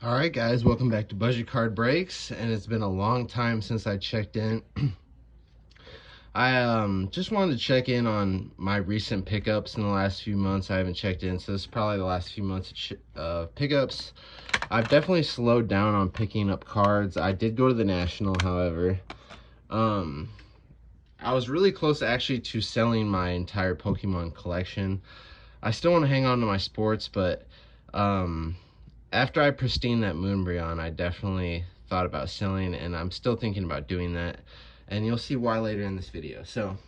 All right, guys, welcome back to Budget Card Breaks, and it's been a long time since I checked in. I just wanted to check in on my recent pickups in the last few months. I haven't checked in, so this is probably the last few months of pickups. I've definitely slowed down on picking up cards. I did go to the National, however. Um, I was really close actually to selling my entire Pokemon collection. I still want to hang on to my sports, but um, after I pristine that umbreon, I definitely thought about selling, and I'm still thinking about doing that. And you'll see why later in this video. So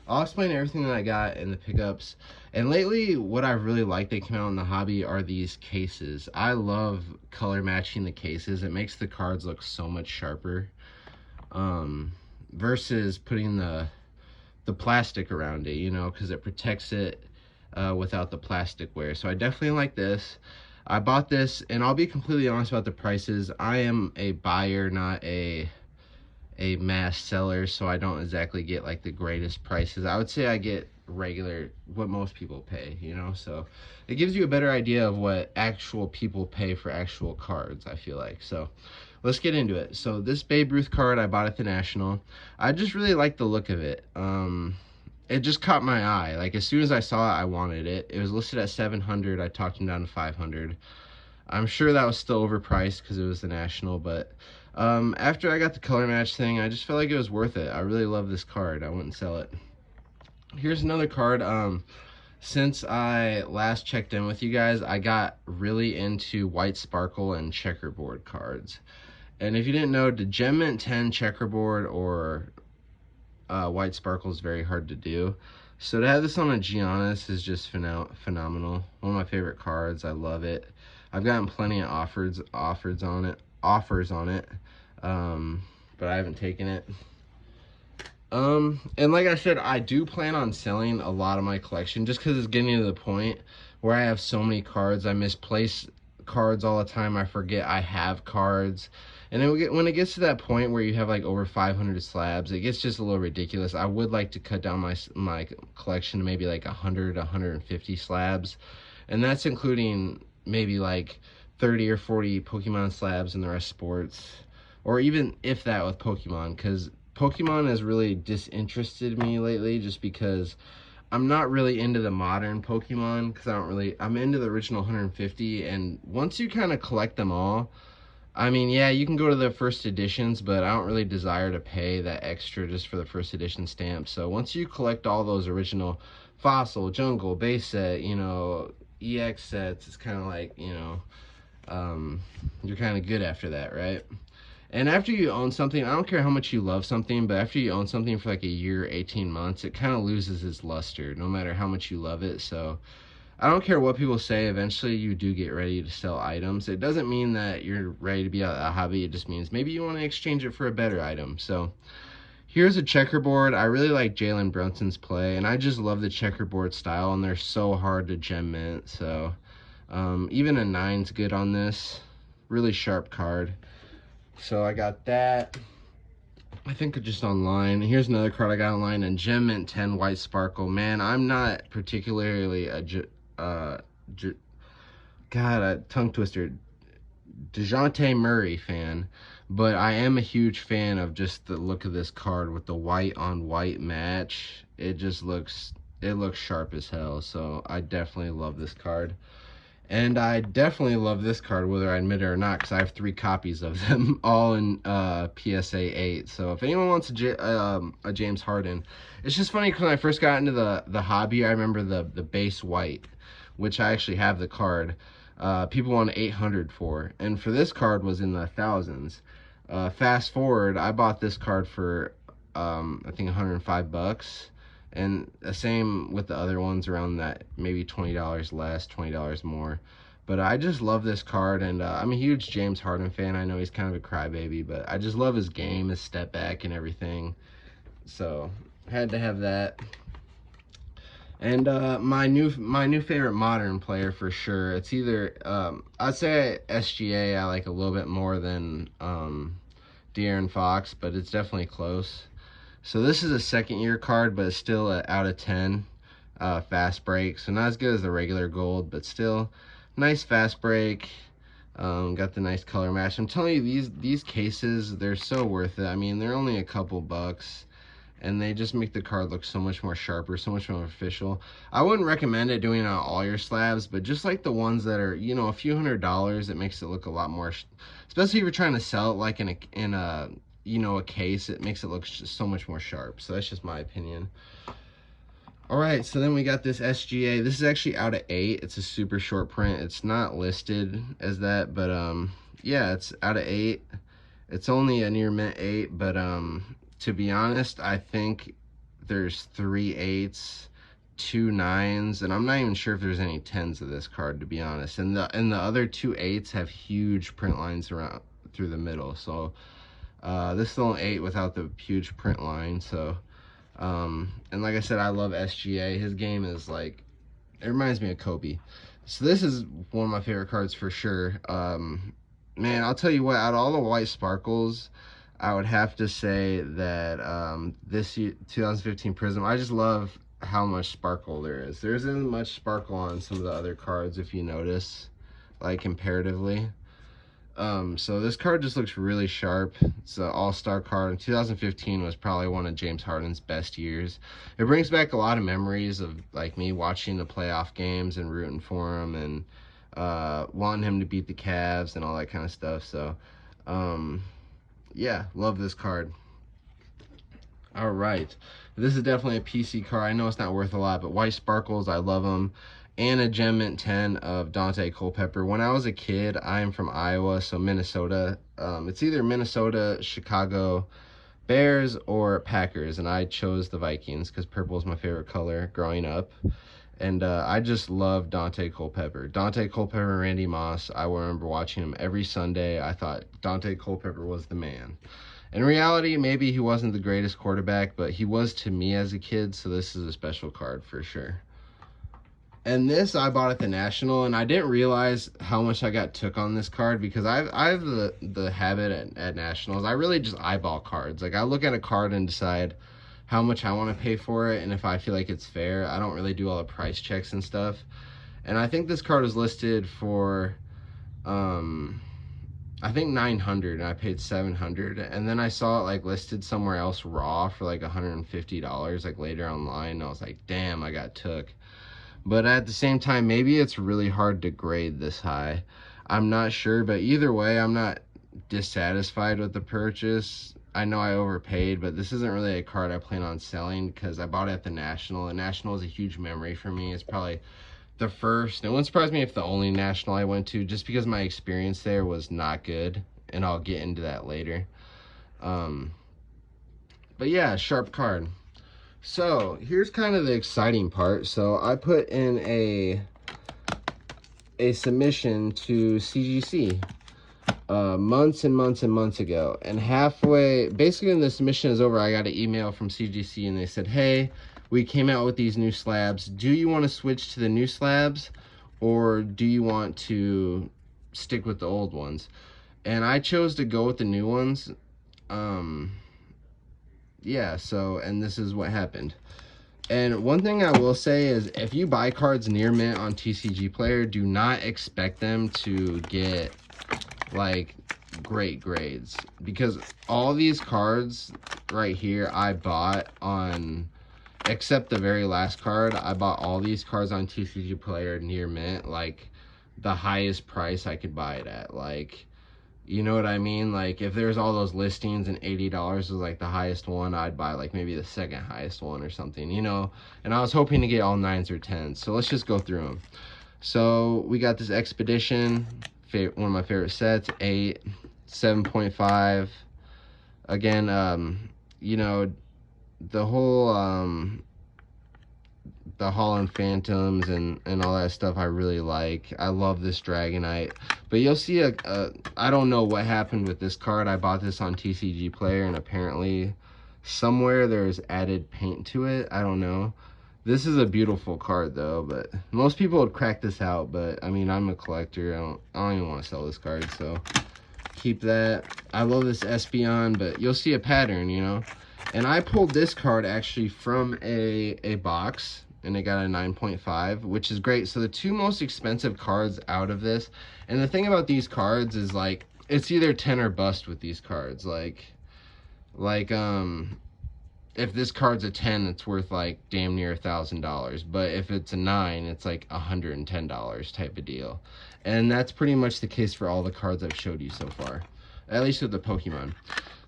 I'll explain everything that I got in the pickups. And lately, what I really like that came out in the hobby are these cases. I love color matching the cases. It makes the cards look so much sharper. Versus putting the plastic around it, you know, because it protects it without the plastic wear. So I definitely like this. I bought this, and I'll be completely honest about the prices. I am a buyer, not a mass seller, so I don't exactly get like the greatest prices. I would say I get regular, what most people pay, you know. So it gives you a better idea of what actual people pay for actual cards, I feel like. So let's get into it. So this Babe Ruth card I bought at the National. I just really like the look of it. It just caught my eye. Like, as soon as I saw it, I wanted it. It was listed at 700. I talked him down to 500. I'm sure that was still overpriced because it was the National, but after I got the color match thing, I just felt like it was worth it. I really love this card. I wouldn't sell it. Here's another card. Since I last checked in with you guys, I got really into white sparkle and checkerboard cards. And if you didn't know, the Gem Mint 10 checkerboard or white sparkle is very hard to do. So to have this on a Giannis is just phenomenal. One of my favorite cards. I love it. I've gotten plenty of offers on it, but I haven't taken it. And like I said, I do plan on selling a lot of my collection just because it's getting to the point where I have so many cards. I misplace cards all the time. I forget I have cards. And then when it gets to that point where you have like over 500 slabs, it gets just a little ridiculous. I would like to cut down my collection to maybe like 100, 150 slabs. And that's including maybe like 30 or 40 Pokemon slabs and the rest sports. Or even if that with Pokemon, because Pokemon has really disinterested me lately just because I'm not really into the modern Pokemon because I'm into the original 150, and once you kind of collect them all, I mean, yeah, you can go to the first editions, but I don't really desire to pay that extra just for the first edition stamp. So once you collect all those original Fossil, Jungle, base set, you know, EX sets, it's kind of like, you know, you're kind of good after that, right? And after you own something, I don't care how much you love something, but after you own something for like a year, 18 months, it kind of loses its luster, no matter how much you love it. So I don't care what people say, eventually you do get ready to sell items. It doesn't mean that you're ready to be out of a hobby, it just means maybe you want to exchange it for a better item. So here's a checkerboard. I really like Jalen Brunson's play, and I just love the checkerboard style, and they're so hard to gem mint. So even a 9's good on this. Really sharp card. So I got that. I think just online. Here's another card I got online, and Gem Mint 10 White Sparkle. Man, I'm not particularly a tongue twister, DeJounte Murray fan, but I am a huge fan of just the look of this card with the white on white match. It looks sharp as hell. So I definitely love this card. And I definitely love this card, whether I admit it or not, because I have 3 copies of them, all in PSA 8. So if anyone wants a James Harden, it's just funny because when I first got into the hobby, I remember the base white, which I actually have the card. People wanted 800 for, and for this card was in the thousands. Fast forward, I bought this card for I think $105. And the same with the other ones around that, maybe $20 less, $20 more. But I just love this card, and I'm a huge James Harden fan. I know he's kind of a crybaby, but I just love his game, his step back, and everything. So had to have that. And my new favorite modern player for sure. It's either I'd say SGA I like a little bit more than De'Aaron Fox, but it's definitely close. So this is a second year card, but it's still an out of 10 fast break. So not as good as the regular gold, but still nice fast break. Got the nice color match. I'm telling you, these cases, they're so worth it. I mean, they're only a couple bucks, and they just make the card look so much more sharper, so much more official. I wouldn't recommend it doing it on all your slabs, but just like the ones that are, you know, a few $100s, it makes it look a lot more, especially if you're trying to sell it like in a you know, a case, it makes it look just so much more sharp. So that's just my opinion. All right, so then we got this SGA. This is actually out of 8. It's a super short print. It's not listed as that, but yeah, it's out of 8. It's only a near mint 8, but to be honest, I think there's 3 8s, 2 9s, and I'm not even sure if there's any 10s of this card, to be honest. And the other 2 8s have huge print lines around through the middle. So this is only 8 without the huge print line. So and like I said, I love SGA. His game is like, it reminds me of Kobe. So this is one of my favorite cards for sure. Man, I'll tell you what, out of all the white sparkles, I would have to say that this 2015 Prism, I just love how much sparkle there is. There isn't much sparkle on some of the other cards, if you notice, like comparatively. So this card just looks really sharp. It's an all-star card. 2015 was probably one of James Harden's best years. It brings back a lot of memories of like me watching the playoff games and rooting for him and wanting him to beat the Cavs and all that kind of stuff. So yeah, love this card. All right, this is definitely a PC card. I know it's not worth a lot, but white sparkles, I love them. And a gem mint 10 of Dante Culpepper. When I was a kid, I'm from Iowa, so Minnesota. It's either Minnesota, Chicago Bears, or Packers, and I chose the Vikings because purple is my favorite color growing up. And I just love Dante Culpepper. Dante Culpepper and Randy Moss, I remember watching him every Sunday. I thought Dante Culpepper was the man. In reality, maybe he wasn't the greatest quarterback, but he was to me as a kid, so this is a special card for sure. And this I bought at the National, and I didn't realize how much I got took on this card because I have the habit at Nationals. I really just eyeball cards. Like, I look at a card and decide how much I want to pay for it, and if I feel like it's fair. I don't really do all the price checks and stuff. And I think this card was listed for I think 900, and I paid 700, and then I saw it like listed somewhere else raw for like $150 like later online, and I was like, damn, I got took. But at the same time, maybe it's really hard to grade this high. I'm not sure, but either way, I'm not dissatisfied with the purchase. I know I overpaid, but this isn't really a card I plan on selling because I bought it at the National. The National is a huge memory for me. It's probably the first, it wouldn't surprise me if the only National I went to, just because my experience there was not good, and I'll get into that later. But yeah, sharp card. So here's kind of the exciting part. So I put in a submission to CGC months and months and months ago, and halfway, basically when the submission is over, I got an email from CGC and they said, hey, we came out with these new slabs. Do you want to switch to the new slabs, or do you want to stick with the old ones? And I chose to go with the new ones. Yeah, so, and this is what happened. And one thing I will say is, if you buy cards near mint on TCG Player, do not expect them to get like great grades, because all these cards right here I bought on, except the very last card, I bought all these cards on TCG Player near mint, like the highest price I could buy it at. Like, you know what I mean? Like, if there's all those listings and $80 was like the highest one, I'd buy like maybe the second highest one or something, you know? And I was hoping to get all 9s or 10s. So let's just go through them. So we got this Expedition, one of my favorite sets, 8, 7.5. Again, you know, the whole the Holland Phantoms and all that stuff I really like. I love this Dragonite. But you'll see I don't know what happened with this card. I bought this on TCG Player, and apparently somewhere there's added paint to it. I don't know. This is a beautiful card though, but most people would crack this out, but I mean, I'm a collector. I don't even want to sell this card, so keep that. I love this Espeon, but you'll see a pattern, you know. And I pulled this card actually from a box. and it got a 9.5, which is great. So the two most expensive cards out of this, and the thing about these cards is like it's either 10 or bust with these cards. Like if this card's a 10, it's worth like damn near $1,000, but if it's a 9, it's like $110 type of deal. And that's pretty much the case for all the cards I've showed you so far, at least with the Pokemon.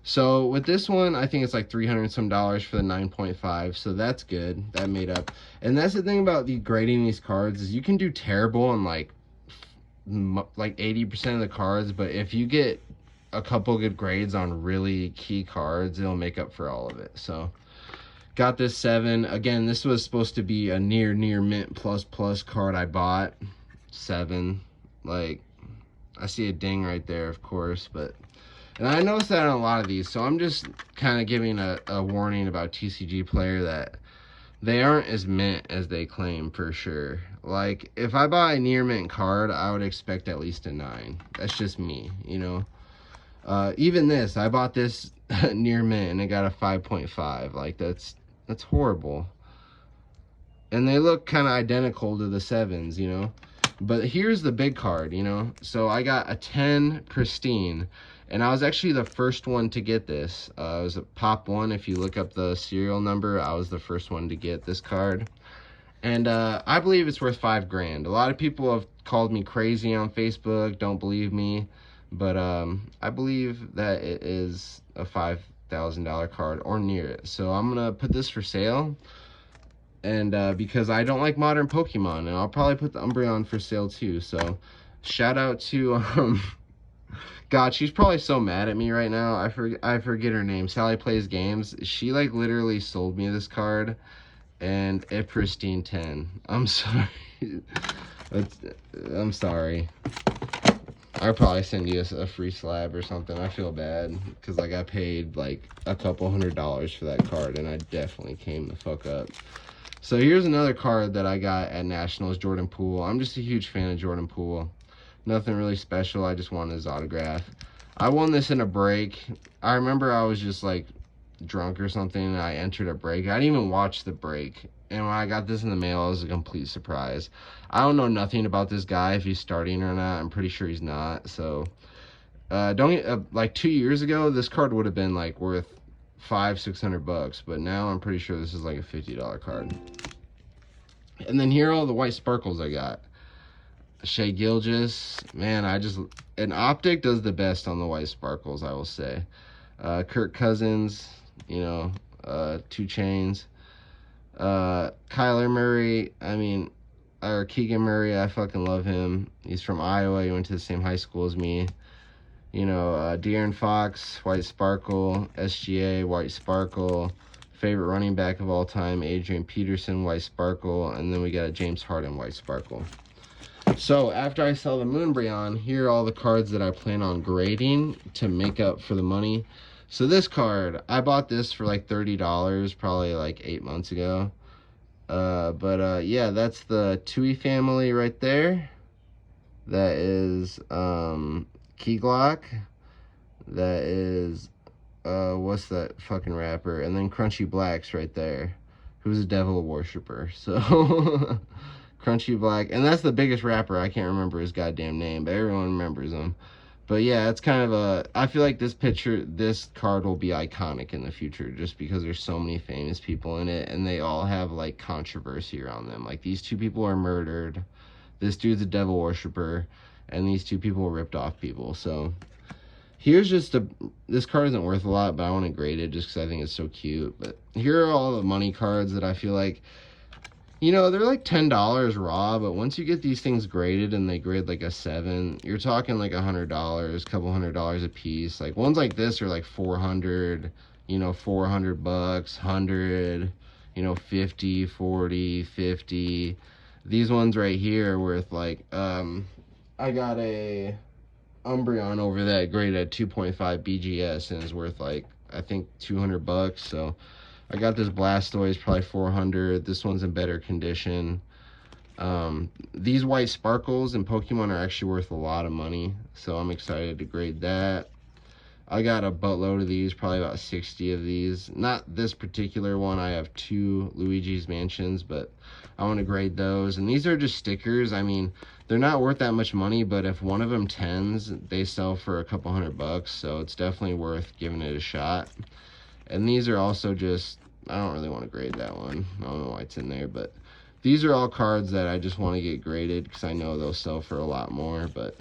So with this one, I think it's like $300 and some for the 9.5, so that's good. That made up. And that's the thing about grading these cards is you can do terrible on like 80% of the cards, but if you get a couple good grades on really key cards, it'll make up for all of it. So got this 7. Again, this was supposed to be a near mint plus card I bought. 7. Like, I see a ding right there, of course, but and I noticed that on a lot of these, so I'm just kind of giving a warning about TCG Player that they aren't as mint as they claim for sure. Like, if I buy a near mint card, I would expect at least a 9. That's just me, you know. Even this, I bought this near mint and it got a 5.5. Like, that's horrible. And they look kind of identical to the 7s, you know. But here's the big card, you know. So I got a 10 pristine. And I was actually the first one to get this. It was a pop 1. If you look up the serial number, I was the first one to get this card. And I believe it's worth $5 grand. A lot of people have called me crazy on Facebook, don't believe me. But I believe that it is a $5,000 card or near it. So I'm going to put this for sale. And because I don't like modern Pokemon. And I'll probably put the Umbreon for sale too. So shout out to... God, she's probably so mad at me right now. I forget her name. Sally Plays Games. She like literally sold me this card, and a pristine 10. I'm sorry. I'm sorry. I'll probably send you a free slab or something. I feel bad because like I paid like a couple $100 for that card, and I definitely came the fuck up. So here's another card that I got at Nationals, Jordan Poole. I'm just a huge fan of Jordan Poole. Nothing really special. I just wanted his autograph. I won this in a break. I remember I was just like drunk or something and I entered a break. I didn't even watch the break. And when I got this in the mail, it was a complete surprise. I don't know nothing about this guy, if he's starting or not. I'm pretty sure he's not. So, like 2 years ago, this card would have been like worth $500-600, but now I'm pretty sure this is like a $50 card. And then here are all the white sparkles I got. Shea Gilgis, man, an Optic does the best on the white sparkles, I will say. Kirk Cousins, you know, 2 Chains. Kyler Murray, or Keegan Murray, I fucking love him. He's from Iowa, he went to the same high school as me. You know, De'Aaron Fox, white sparkle. SGA, white sparkle. Favorite running back of all time, Adrian Peterson, white sparkle. And then we got a James Harden, white sparkle. So after I sell the Umbreon, here are all the cards that I plan on grading to make up for the money. So this card, I bought this for like $30 probably like 8 months ago. Yeah, that's the Tui family right there. That is Key Glock. That is what's that fucking rapper? And then Crunchy Black's right there, who's a devil worshiper. So Crunchy Black, and that's the biggest rapper. I can't remember his goddamn name, but everyone remembers him. But yeah, it's kind of I feel like this card will be iconic in the future just because there's so many famous people in it and they all have like controversy around them. Like these 2 people are murdered, this dude's a devil worshiper, and these 2 people ripped off people. So here's just this card isn't worth a lot, but I want to grade it just because I think it's so cute. But here are all the money cards that I feel like, you know, they're like $10 raw, but once you get these things graded and they grade like a 7, you're talking like $100, couple $100 a piece. Like ones like this are like 400, you know, $400, 100, you know, 50, 40, 50. These ones right here are worth like, I got a Umbreon over that graded at 2.5 BGS and is worth like, I think $200. So I got this Blastoise, probably 400. This one's in better condition. These white sparkles in Pokemon are actually worth a lot of money, so I'm excited to grade that. I got a buttload of these, probably about 60 of these. Not this particular one. I have 2 Luigi's Mansions, but I want to grade those. And these are just stickers. I mean, they're not worth that much money, but if one of them tens, they sell for a couple $100, so it's definitely worth giving it a shot. And these are also just, I don't really want to grade that one. I don't know why it's in there, but these are all cards that I just want to get graded because I know they'll sell for a lot more. But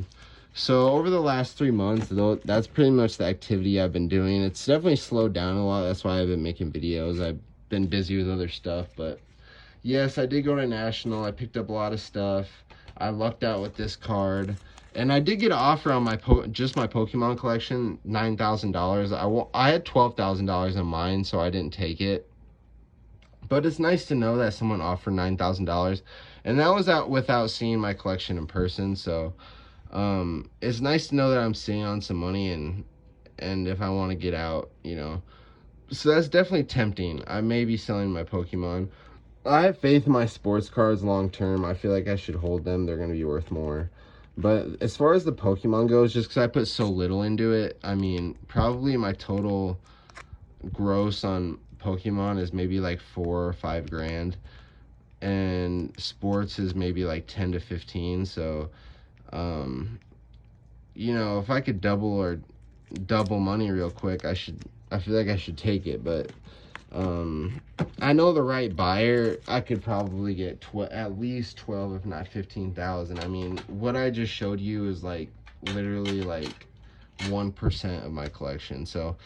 so over the last 3 months, though, that's pretty much the activity I've been doing. It's definitely slowed down a lot. That's why I've been making videos. I've been busy with other stuff, but yes, I did go to National. I picked up a lot of stuff. I lucked out with this card. And I did get an offer on my just my Pokemon collection, $9,000. I had $12,000 in mine, so I didn't take it. But it's nice to know that someone offered $9,000, and that was out without seeing my collection in person. So it's nice to know that I'm sitting on some money, and if I want to get out, you know. So that's definitely tempting. I may be selling my Pokemon. I have faith in my sports cards long term. I feel like I should hold them. They're going to be worth more. But as far as the Pokemon goes, just because I put so little into it, I mean, probably my total gross on Pokemon is maybe like 4 or 5 grand. And sports is maybe like 10 to 15. So, you know, if I could double money real quick, I feel like I should take it. But I know the right buyer, I could probably get at least 12, if not 15,000. I mean, what I just showed you is like literally like 1% of my collection. So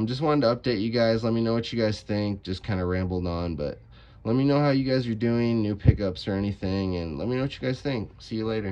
just wanted to update you guys. Let me know what you guys think. Just kind of rambled on, but let me know how you guys are doing, new pickups or anything, and let me know what you guys think. See you later.